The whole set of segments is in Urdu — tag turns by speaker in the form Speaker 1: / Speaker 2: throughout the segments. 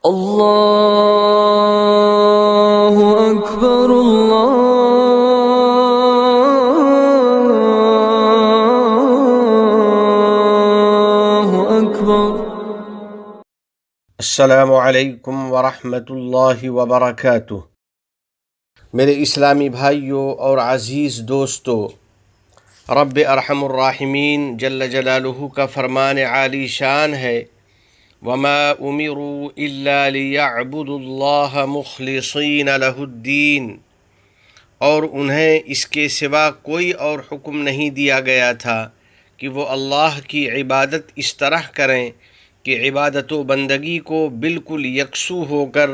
Speaker 1: اللہ اکبر اللہ اکبر۔
Speaker 2: السلام علیکم ورحمۃ اللہ وبرکاتہ۔ میرے اسلامی بھائیوں اور عزیز دوستو، رب ارحم الراحمین جل جلالہ کا فرمان عالی شان ہے، وَمَا أُمِرُوا إِلَّا لِيَعْبُدُوا اللَّهَ مُخْلِصِينَ لَهُ الدِّينَ، اور انہیں اس کے سوا کوئی اور حکم نہیں دیا گیا تھا کہ وہ اللہ کی عبادت اس طرح کریں کہ عبادت و بندگی کو بالکل یکسو ہو کر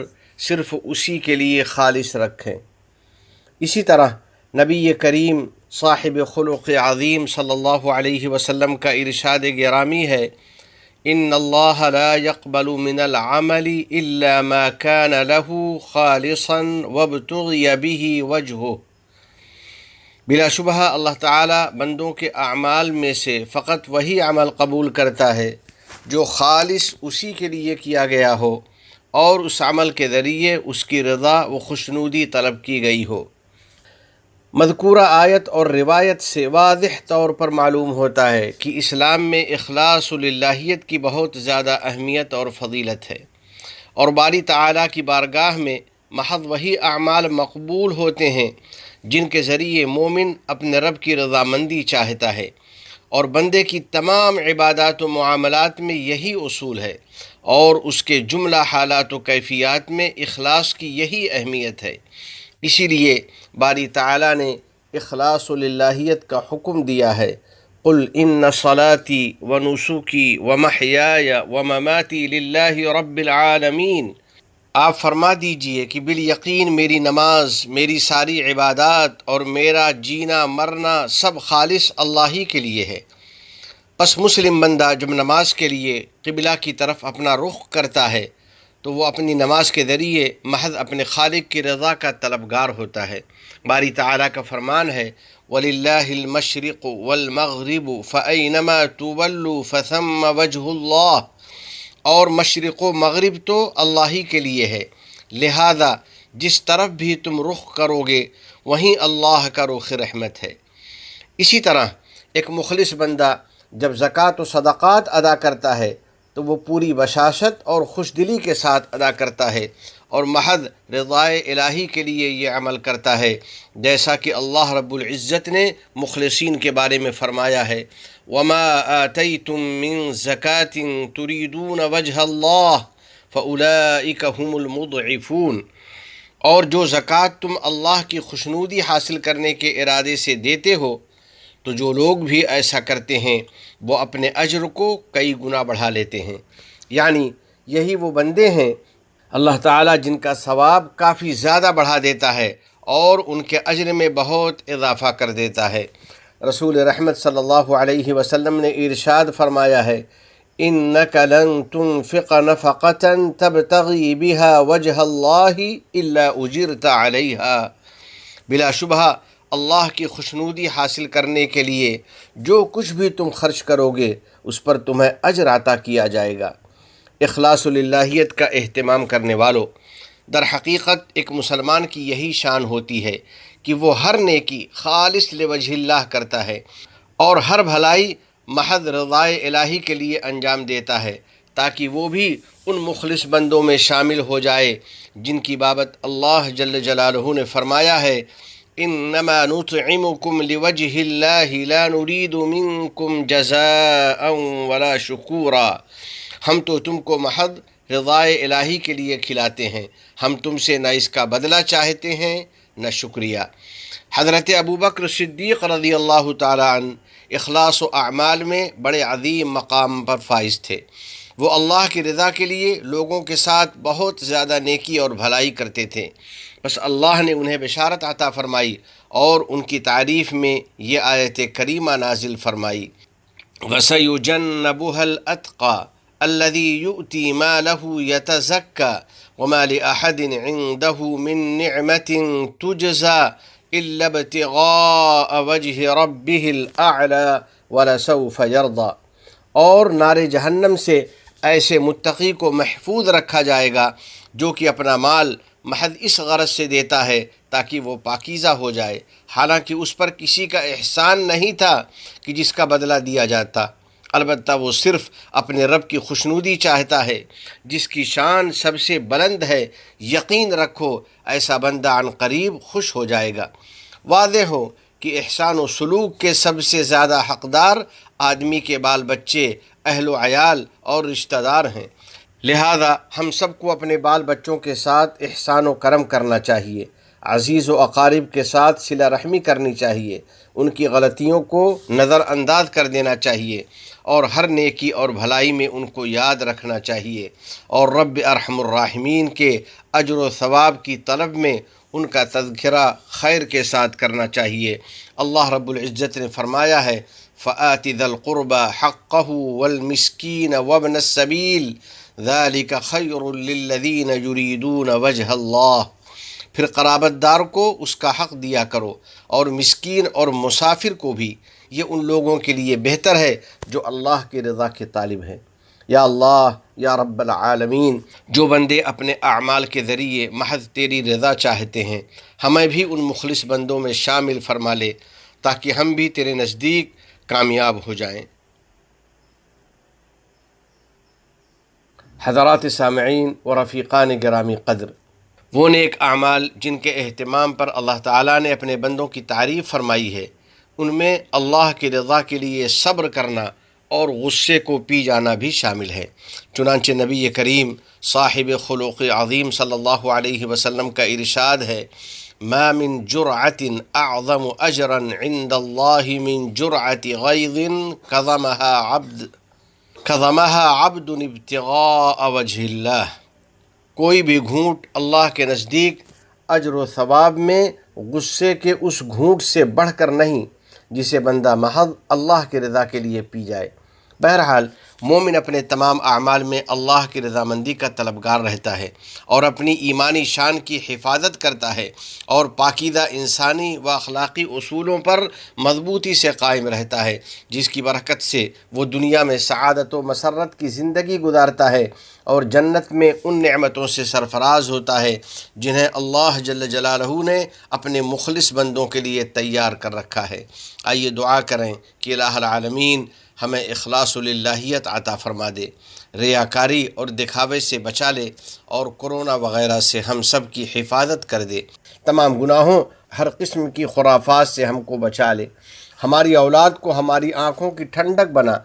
Speaker 2: صرف اسی کے لیے خالص رکھیں۔ اسی طرح نبی کریم صاحب خلق عظیم صلی اللہ علیہ وسلم کا ارشاد گرامی ہے، ان اللہ لا يقبل من العمل الا ما كان له خالصا وابتغي به وجهه۔ بلا شبہ اللہ تعالی بندوں کے اعمال میں سے فقط وہی عمل قبول کرتا ہے جو خالص اسی کے لیے کیا گیا ہو اور اس عمل کے ذریعے اس کی رضا و خوشنودی طلب کی گئی ہو۔ مذکورہ آیت اور روایت سے واضح طور پر معلوم ہوتا ہے کہ اسلام میں اخلاص للہیت کی بہت زیادہ اہمیت اور فضیلت ہے، اور باری تعالیٰ کی بارگاہ میں محض وہی اعمال مقبول ہوتے ہیں جن کے ذریعے مومن اپنے رب کی رضامندی چاہتا ہے، اور بندے کی تمام عبادات و معاملات میں یہی اصول ہے، اور اس کے جملہ حالات و کیفیات میں اخلاص کی یہی اہمیت ہے۔ اسی لیے باری تعالیٰ نے اخلاص للہیت کا حکم دیا ہے، قل ان صلاتی ونسکی ومحیای ومماتی للہ رب العالمین۔ آپ فرما دیجئے کہ بالیقین میری نماز، میری ساری عبادات اور میرا جینا مرنا سب خالص اللہ ہی کے لیے ہے۔ پس مسلم بندہ جب نماز کے لیے قبلہ کی طرف اپنا رخ کرتا ہے تو وہ اپنی نماز کے ذریعے محض اپنے خالق کی رضا کا طلبگار ہوتا ہے۔ باری تعالیٰ کا فرمان ہے، وَلِلَّهِ الْمَشْرِقُ وَالْمَغْرِبُ فَأَيْنَمَا تُوَلُّوا فَثَمَّ وَجْهُ اللَّهِ، اور مشرق و مغرب تو اللہ ہی کے لیے ہے، لہذا جس طرف بھی تم رخ کرو گے وہیں اللہ کا رخ رحمت ہے۔ اسی طرح ایک مخلص بندہ جب زکوٰۃ و صدقات ادا کرتا ہے تو وہ پوری بشاشت اور خوش دلی کے ساتھ ادا کرتا ہے اور محض رضائے الہی کے لیے یہ عمل کرتا ہے، جیسا کہ اللہ رب العزت نے مخلصین کے بارے میں فرمایا ہے، وَمَا آتَيْتُم مِّن زَكَاةٍ تُرِيدُونَ وَجْهَ اللَّهِ فَأُولَئِكَ هُمُ الْمُضْعِفُونَ، اور جو زکوٰۃ تم اللہ کی خوشنودی حاصل کرنے کے ارادے سے دیتے ہو تو جو لوگ بھی ایسا کرتے ہیں وہ اپنے اجر کو کئی گنا بڑھا لیتے ہیں، یعنی یہی وہ بندے ہیں اللہ تعالیٰ جن کا ثواب کافی زیادہ بڑھا دیتا ہے اور ان کے اجر میں بہت اضافہ کر دیتا ہے۔ رسول رحمت صلی اللہ علیہ وسلم نے ارشاد فرمایا ہے، إِنَّكَ لَن تُنفِقَ نَفَقَةً تَبْتَغِي بِهَا وَجْهَ اللَّهِ إِلَّا أُجِرْتَ عَلَيْهَا۔ بلا شبہ اللہ کی خوشنودی حاصل کرنے کے لیے جو کچھ بھی تم خرچ کرو گے اس پر تمہیں اجر عطا کیا جائے گا۔ اخلاص للہیت کا اہتمام کرنے والوں، در حقیقت ایک مسلمان کی یہی شان ہوتی ہے کہ وہ ہر نیکی خالص لوجہ اللہ کرتا ہے اور ہر بھلائی محض رضائے الہی کے لیے انجام دیتا ہے، تاکہ وہ بھی ان مخلص بندوں میں شامل ہو جائے جن کی بابت اللہ جل جلالہ نے فرمایا ہے، انما نطعمکم لوجہ اللہ لا نرید منکم جزاء ولا شکورا۔ ہم تو تم کو محض رضائے الہی کے لیے کھلاتے ہیں، ہم تم سے نہ اس کا بدلہ چاہتے ہیں نہ شکریہ۔ حضرت ابوبکر صدیق رضی اللہ تعالی عنہ اخلاص و اعمال میں بڑے عظیم مقام پر فائز تھے۔ وہ اللہ کی رضا کے لیے لوگوں کے ساتھ بہت زیادہ نیکی اور بھلائی کرتے تھے، بس اللہ نے انہیں بشارت عطا فرمائی اور ان کی تعریف میں یہ آیت کریمہ نازل فرمائی، وَسَيُجَنَّبُهَا الْأَتْقَى الَّذِي يُؤْتِي مَالَهُ يَتَزَكَّى وَمَا لِأَحَدٍ عِندَهُ مِن نِّعْمَةٍ تُجْزَى إِلَّا ابْتِغَاءَ وَجْهِ رَبِّهِ الْأَعْلَى وَلَسَوْفَ يَرْضَى، اور نار جہنم سے ایسے متقی کو محفوظ رکھا جائے گا جو کہ اپنا مال محض اس غرض سے دیتا ہے تاکہ وہ پاکیزہ ہو جائے، حالانکہ اس پر کسی کا احسان نہیں تھا کہ جس کا بدلہ دیا جاتا، البتہ وہ صرف اپنے رب کی خوشنودی چاہتا ہے جس کی شان سب سے بلند ہے۔ یقین رکھو ایسا بندہ عن قریب خوش ہو جائے گا۔ واضح ہو کہ احسان و سلوک کے سب سے زیادہ حقدار آدمی کے بال بچے، اہل و عیال اور رشتہ دار ہیں، لہذا ہم سب کو اپنے بال بچوں کے ساتھ احسان و کرم کرنا چاہیے، عزیز و اقارب کے ساتھ صلہ رحمی کرنی چاہیے، ان کی غلطیوں کو نظر انداز کر دینا چاہیے اور ہر نیکی اور بھلائی میں ان کو یاد رکھنا چاہیے، اور رب ارحم الراحمین کے اجر و ثواب کی طلب میں ان کا تذکرہ خیر کے ساتھ کرنا چاہیے۔ اللہ رب العزت نے فرمایا ہے فَآتِ ذَا الْقُرْبَى حَقَّهُ وَالْمِسْكِينَ وَابْنَ السَّبِيلِ ذَلِكَ خَيْرٌ لِّلَّذِينَ يُرِيدُونَ وَجْهَ اللَّهِ، پھر قرابت دار کو اس کا حق دیا کرو اور مسکین اور مسافر کو بھی، یہ ان لوگوں کے لیے بہتر ہے جو اللہ کی رضا کے طالب ہیں۔ یا اللہ یا رب العالمین، جو بندے اپنے اعمال کے ذریعے محض تیری رضا چاہتے ہیں، ہمیں بھی ان مخلص بندوں میں شامل فرما لے تاکہ ہم بھی تیرے نزدیک کامیاب ہو جائیں۔ حضرات سامعین و رفیقان گرامی قدر، وہ نیک اعمال جن کے اہتمام پر اللہ تعالیٰ نے اپنے بندوں کی تعریف فرمائی ہے، ان میں اللہ کی رضا کے لیے صبر کرنا اور غصے کو پی جانا بھی شامل ہے۔ چنانچہ نبی کریم صاحب خلق عظیم صلی اللہ علیہ وسلم کا ارشاد ہے ما من جرعة اعظم اجرا عند اللہ من جرعة غیظ کظمها عبد ابتغاء وجہ اللہ، کوئی بھی گھونٹ اللہ کے نزدیک اجر و ثواب میں غصے کے اس گھونٹ سے بڑھ کر نہیں جسے بندہ محض اللہ کی رضا کے لیے پی جائے۔ بہرحال مومن اپنے تمام اعمال میں اللہ کی رضامندی کا طلبگار رہتا ہے اور اپنی ایمانی شان کی حفاظت کرتا ہے اور پاکیزہ انسانی و اخلاقی اصولوں پر مضبوطی سے قائم رہتا ہے، جس کی برکت سے وہ دنیا میں سعادت و مسرت کی زندگی گزارتا ہے اور جنت میں ان نعمتوں سے سرفراز ہوتا ہے جنہیں اللہ جل جلالہ نے اپنے مخلص بندوں کے لیے تیار کر رکھا ہے۔ آئیے دعا کریں کہ الہ العالمین ہمیں اخلاص و للہیت عطا فرما دے، ریاکاری اور دکھاوے سے بچا لے اور کرونا وغیرہ سے ہم سب کی حفاظت کر دے، تمام گناہوں ہر قسم کی خرافات سے ہم کو بچا لے، ہماری اولاد کو ہماری آنکھوں کی ٹھنڈک بنا،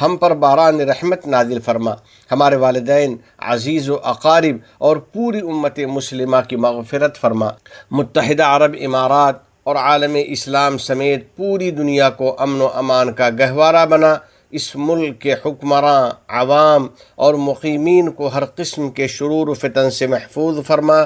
Speaker 2: ہم پر باران رحمت نازل فرما، ہمارے والدین، عزیز و اقارب اور پوری امت مسلمہ کی مغفرت فرما، متحدہ عرب امارات اور عالم اسلام سمیت پوری دنیا کو امن و امان کا گہوارہ بنا، اس ملک کے حکمراں، عوام اور مقیمین کو ہر قسم کے شرور و فتن سے محفوظ فرما۔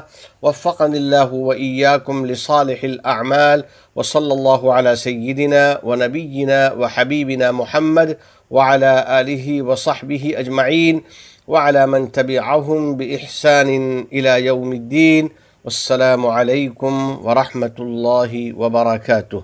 Speaker 2: وفقنی اللہ و ایاکم لصالح الاعمال، وصلی اللہ علی سیدنا و نبینا و حبیبنا محمد وعلی آلہ وصحبہ اجمعین وعلی من تبعہم بإحسان الی یوم الدین۔ والسلام علیکم ورحمۃ اللہ وبرکاتہ۔